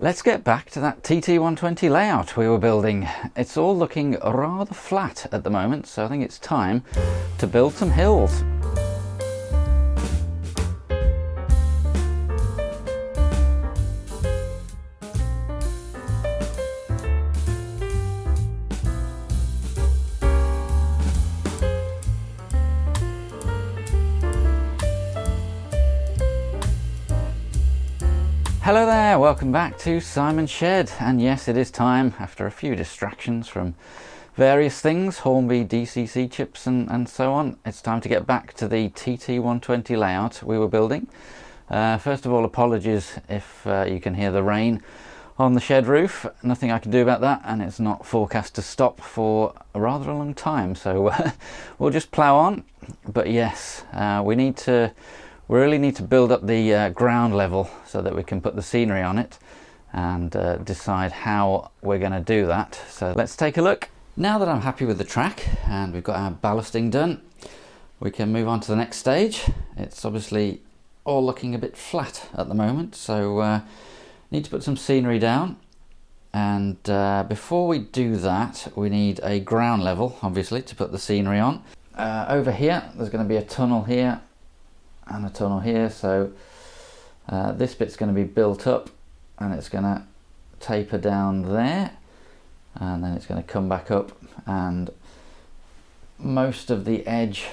Let's get back to that TT120 layout we were building. It's all looking rather flat at the moment, so I think it's time to build some hills. Hello there, welcome back to Simon's Shed, and yes, it is time, after a few distractions from various things, Hornby DCC chips and so on, it's time to get back to the TT120 layout we were building. First of all, apologies if you can hear the rain on the shed roof. Nothing I can do about that, and it's not forecast to stop for a rather long time, so we'll just plough on. But yes, we really need to build up the ground level so that we can put the scenery on it and decide how we're going to do that. So let's take a look. Now that I'm happy with the track and we've got our ballasting done, we can move on to the next stage. It's obviously all looking a bit flat at the moment, so need to put some scenery down. And before we do that, we need a ground level, obviously, to put the scenery on. Over here, there's going to be a tunnel here and a tunnel here, so this bit's going to be built up and it's going to taper down there, and then it's going to come back up, and most of the edge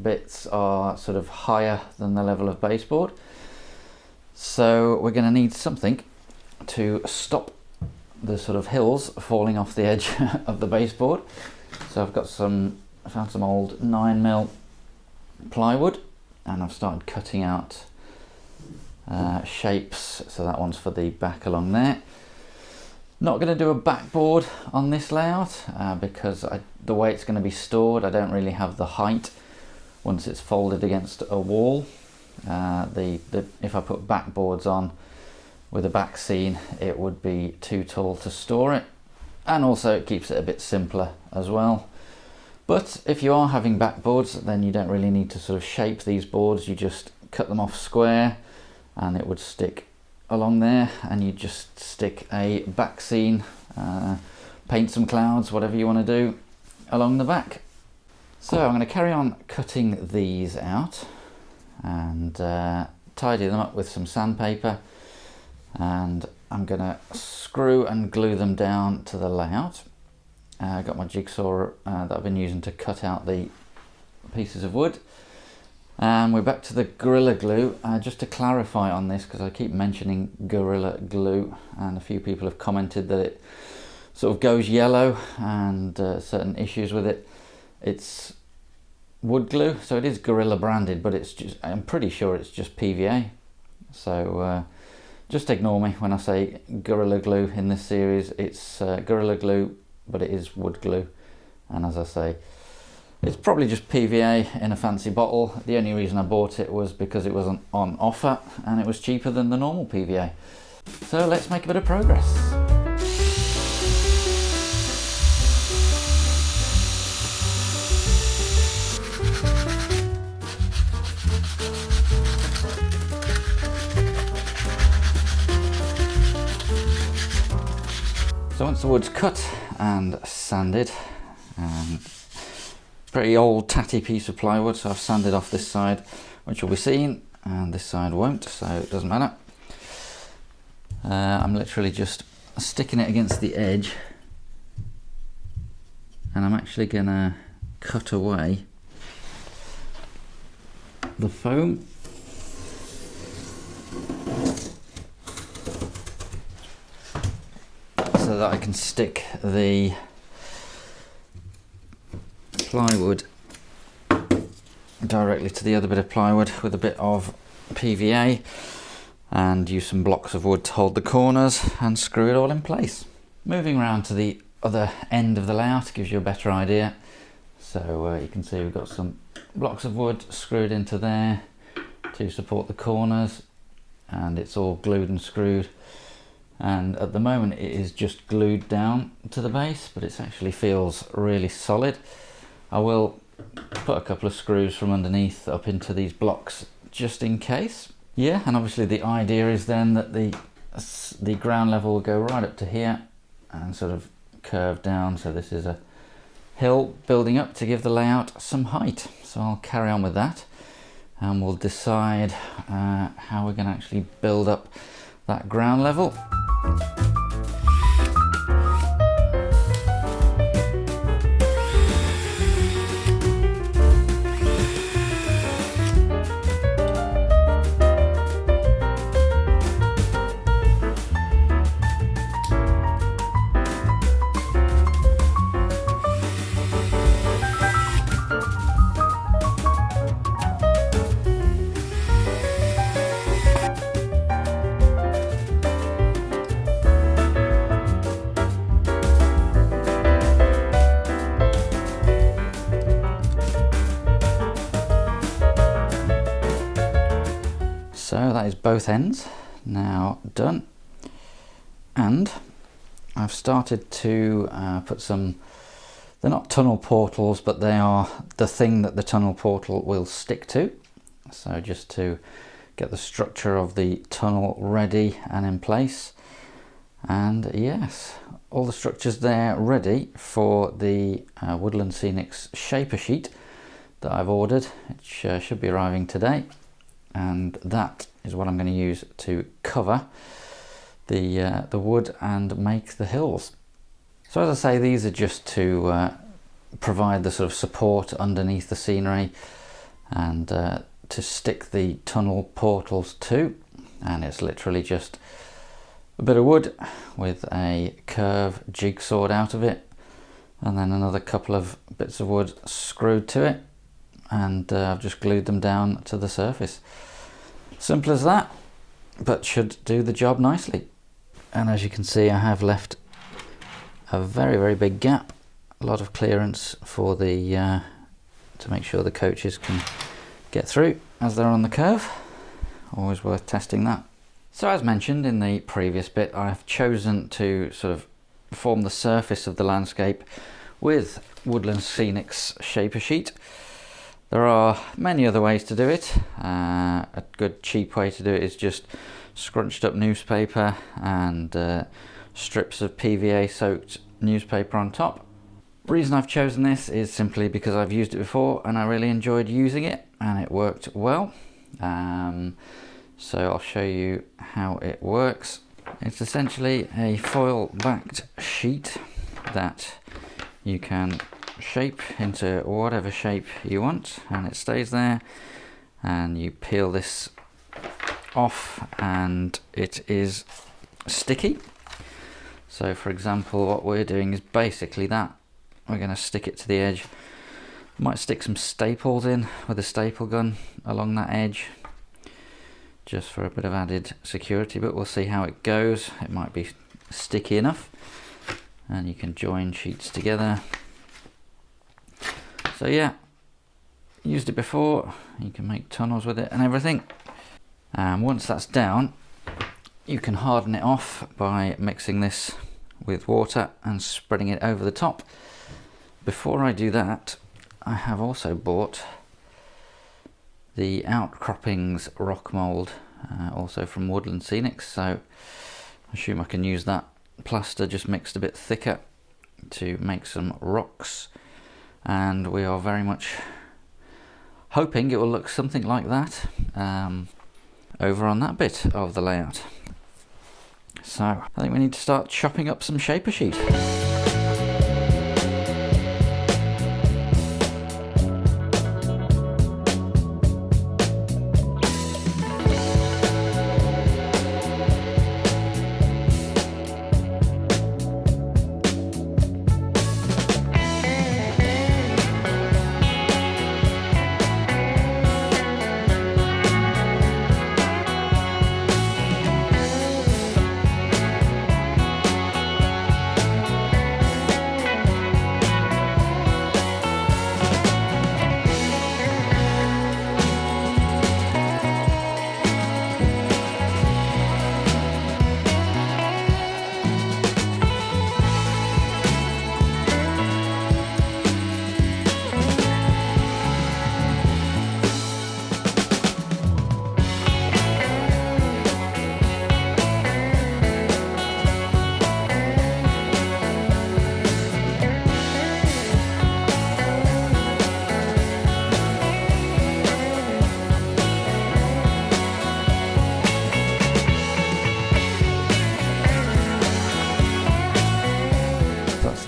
bits are sort of higher than the level of baseboard, so we're going to need something to stop the sort of hills falling off the edge of the baseboard. So I found some old 9mm plywood, and I've started cutting out shapes, so that one's for the back along there. Not going to do a backboard on this layout because the way it's going to be stored, I don't really have the height once it's folded against a wall. If I put backboards on with a back scene, it would be too tall to store it, and also it keeps it a bit simpler as well. But if you are having backboards, then you don't really need to sort of shape these boards. You just cut them off square and it would stick along there, and you just stick a back scene, paint some clouds, whatever you want to do along the back. So I'm going to carry on cutting these out and tidy them up with some sandpaper, and I'm going to screw and glue them down to the layout. I got my jigsaw that I've been using to cut out the pieces of wood, and we're back to the Gorilla Glue. Just to clarify on this, because I keep mentioning Gorilla Glue and a few people have commented that it sort of goes yellow and certain issues with it. It's wood glue, so it is Gorilla branded, but I'm pretty sure it's just PVA, so just ignore me when I say Gorilla Glue in this series. It's Gorilla Glue, but it is wood glue, and as I say, it's probably just PVA in a fancy bottle. The only reason I bought it was because it was on offer and it was cheaper than the normal PVA. So let's make a bit of progress. So once the wood's cut and sanded, pretty old tatty piece of plywood, so I've sanded off this side, which will be seen, and this side won't, so it doesn't matter. I'm literally just sticking it against the edge, and I'm actually gonna cut away the foam. So that I can stick the plywood directly to the other bit of plywood with a bit of PVA, and use some blocks of wood to hold the corners and screw it all in place. Moving around to the other end of the layout gives you a better idea. So you can see we've got some blocks of wood screwed into there to support the corners, and it's all glued and screwed. And at the moment it is just glued down to the base, but it actually feels really solid. I will put a couple of screws from underneath up into these blocks just in case. Yeah, and obviously the idea is then that the the ground level will go right up to here and sort of curve down. So this is a hill building up to give the layout some height. So I'll carry on with that, and we'll decide how we're going to actually build up that ground level. So that is both ends now done, and I've started to put some, they're not tunnel portals, but they are the thing that the tunnel portal will stick to. So just to get the structure of the tunnel ready and in place. And yes, all the structures there ready for the Woodland Scenics shaper sheet that I've ordered. It should be arriving today. And that is what I'm going to use to cover the wood and make the hills. So as I say, these are just to provide the sort of support underneath the scenery and to stick the tunnel portals to. And it's literally just a bit of wood with a curve jigsawed out of it, and then another couple of bits of wood screwed to it, and I've just glued them down to the surface. Simple as that, but should do the job nicely. And as you can see, I have left a very, very big gap, a lot of clearance for the to make sure the coaches can get through as they're on the curve. Always worth testing that. So as mentioned in the previous bit, I've chosen to sort of form the surface of the landscape with Woodland Scenics shaper sheet. There are many other ways to do it. A good cheap way to do it is just scrunched up newspaper and strips of PVA soaked newspaper on top. The reason I've chosen this is simply because I've used it before and I really enjoyed using it and it worked well. So I'll show you how it works. It's essentially a foil backed sheet that you can shape into whatever shape you want, and it stays there, and you peel this off and it is sticky. So for example, what we're doing is basically that. We're going to stick it to the edge. Might stick some staples in with a staple gun along that edge just for a bit of added security, but we'll see how it goes. It might be sticky enough, and you can join sheets together. So yeah, used it before. You can make tunnels with it and everything. And once that's down, you can harden it off by mixing this with water and spreading it over the top. Before I do that, I have also bought the Outcroppings rock mould, also from Woodland Scenics. So I assume I can use that plaster just mixed a bit thicker to make some rocks. And we are very much hoping it will look something like that over on that bit of the layout. So I think we need to start chopping up some shaper sheet.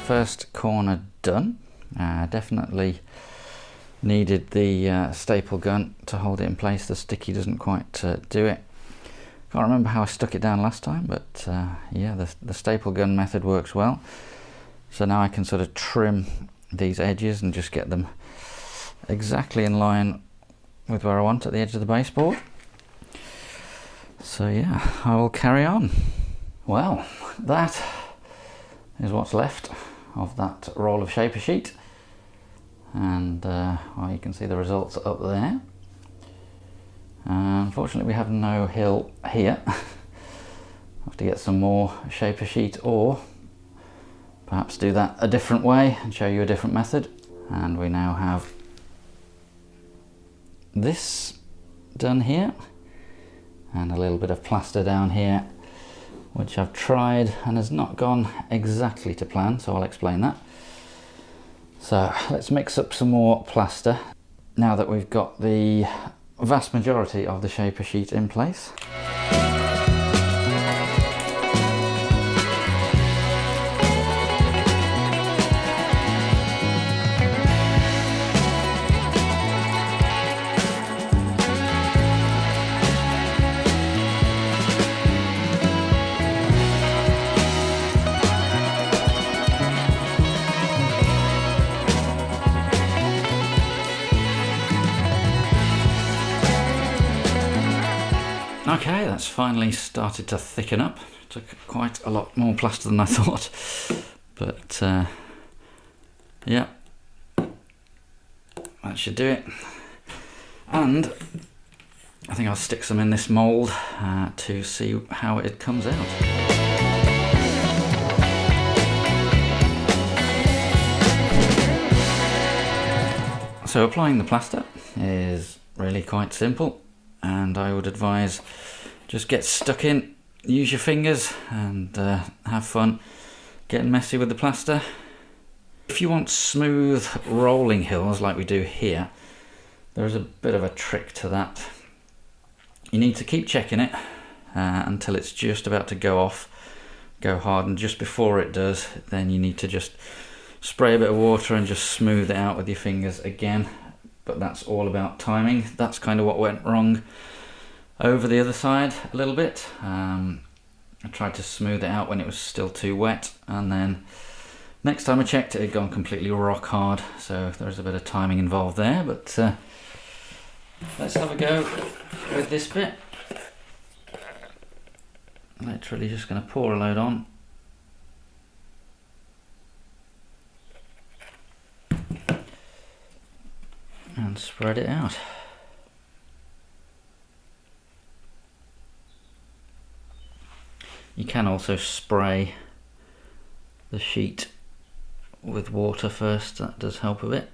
first corner done. Definitely needed the staple gun to hold it in place. The sticky doesn't quite do it. Can't remember how I stuck it down last time, but yeah, the staple gun method works well. So now I can sort of trim these edges and just get them exactly in line with where I want at the edge of the baseboard. So yeah, I will carry on. Well, that is what's left of that roll of shaper sheet, and well, you can see the results up there. Unfortunately we have no hill here. Have to get some more shaper sheet, or perhaps do that a different way and show you a different method. And we now have this done here, and a little bit of plaster down here, which I've tried and has not gone exactly to plan, so I'll explain that. So let's mix up some more plaster now that we've got the vast majority of the shaper sheet in place. Okay, that's finally started to thicken up. It took quite a lot more plaster than I thought, but yeah, that should do it. And I think I'll stick some in this mould to see how it comes out. So applying the plaster is really quite simple, and I would advise just get stuck in, use your fingers, and have fun getting messy with the plaster. If you want smooth rolling hills like we do here, there is a bit of a trick to that. You need to keep checking it until it's just about to go off, go hard, and just before it does, then you need to just spray a bit of water and just smooth it out with your fingers again. But that's all about timing. That's kind of what went wrong over the other side a little bit. I tried to smooth it out when it was still too wet, and then next time I checked it had gone completely rock hard, so there's a bit of timing involved there. But let's have a go with this bit. Literally just going to pour a load on. And spread it out. You can also spray the sheet with water first, that does help a bit.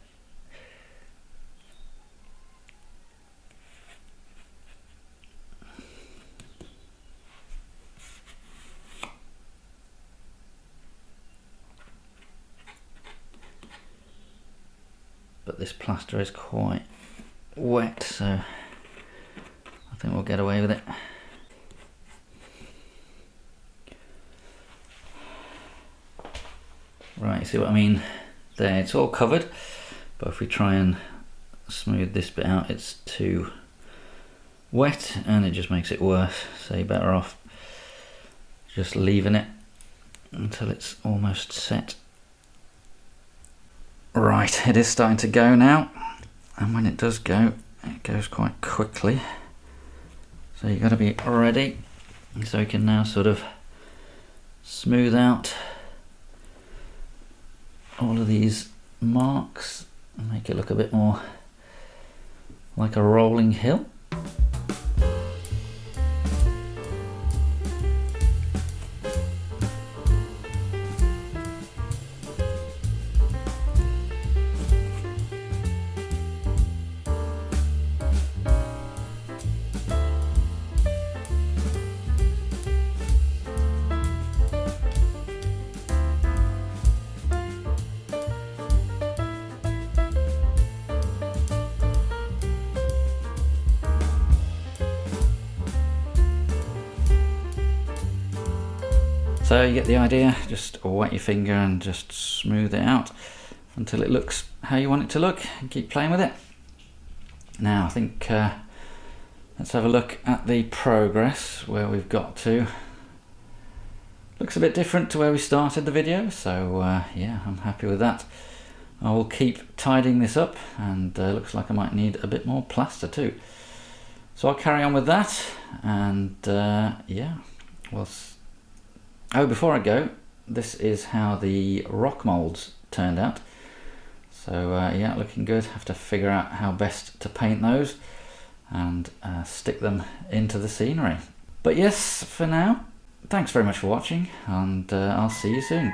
But this plaster is quite wet, so I think we'll get away with it. Right, you see what I mean? There, it's all covered, but if we try and smooth this bit out, it's too wet and it just makes it worse, so you're better off just leaving it until it's almost set. Right, it is starting to go now, and when it does go, it goes quite quickly, so you've got to be ready. So you can now sort of smooth out all of these marks and make it look a bit more like a rolling hill. So you get the idea, just wet your finger and just smooth it out until it looks how you want it to look, and keep playing with it. Now I think let's have a look at the progress, where we've got to. Looks a bit different to where we started the video, so yeah, I'm happy with that. I will keep tidying this up, and looks like I might need a bit more plaster too. So I'll carry on with that, and yeah, well, oh, before I go, this is how the rock moulds turned out. So yeah, looking good. Have to figure out how best to paint those and stick them into the scenery. But yes, for now, thanks very much for watching, and I'll see you soon.